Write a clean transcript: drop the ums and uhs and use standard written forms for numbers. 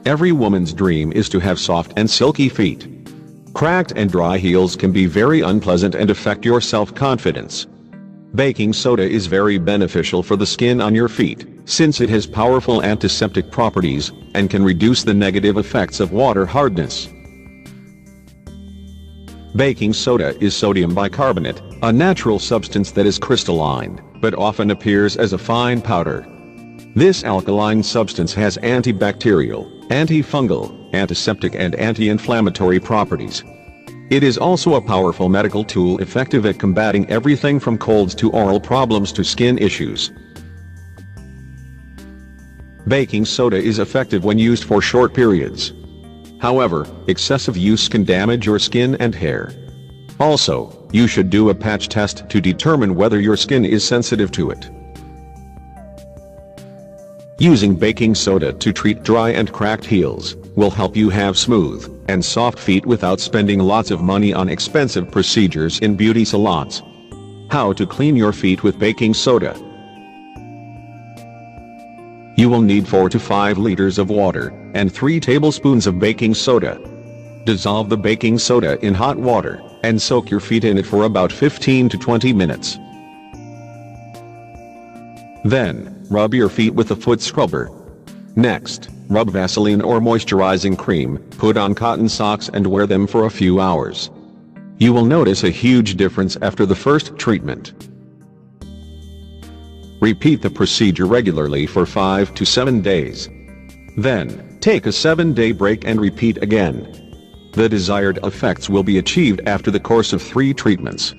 Every woman's dream is to have soft and silky feet. Cracked and dry heels can be very unpleasant and affect your self-confidence. Baking soda is very beneficial for the skin on your feet, since it has powerful antiseptic properties, and can reduce the negative effects of water hardness. Baking soda is sodium bicarbonate, a natural substance that is crystalline, but often appears as a fine powder. This alkaline substance has antibacterial, antifungal, antiseptic and anti-inflammatory properties. It is also a powerful medical tool effective at combating everything from colds to oral problems to skin issues. Baking soda is effective when used for short periods. However, excessive use can damage your skin and hair. Also, you should do a patch test to determine whether your skin is sensitive to it. Using baking soda to treat dry and cracked heels will help you have smooth and soft feet without spending lots of money on expensive procedures in beauty salons. How to clean your feet with baking soda. You will need 4 to 5 liters of water and 3 tablespoons of baking soda. Dissolve the baking soda in hot water and soak your feet in it for about 15 to 20 minutes. Then, rub your feet with a foot scrubber. Next, rub Vaseline or moisturizing cream, put on cotton socks and wear them for a few hours. You will notice a huge difference after the first treatment. Repeat the procedure regularly for 5 to 7 days. Then, take a 7-day break and repeat again. The desired effects will be achieved after the course of 3 treatments.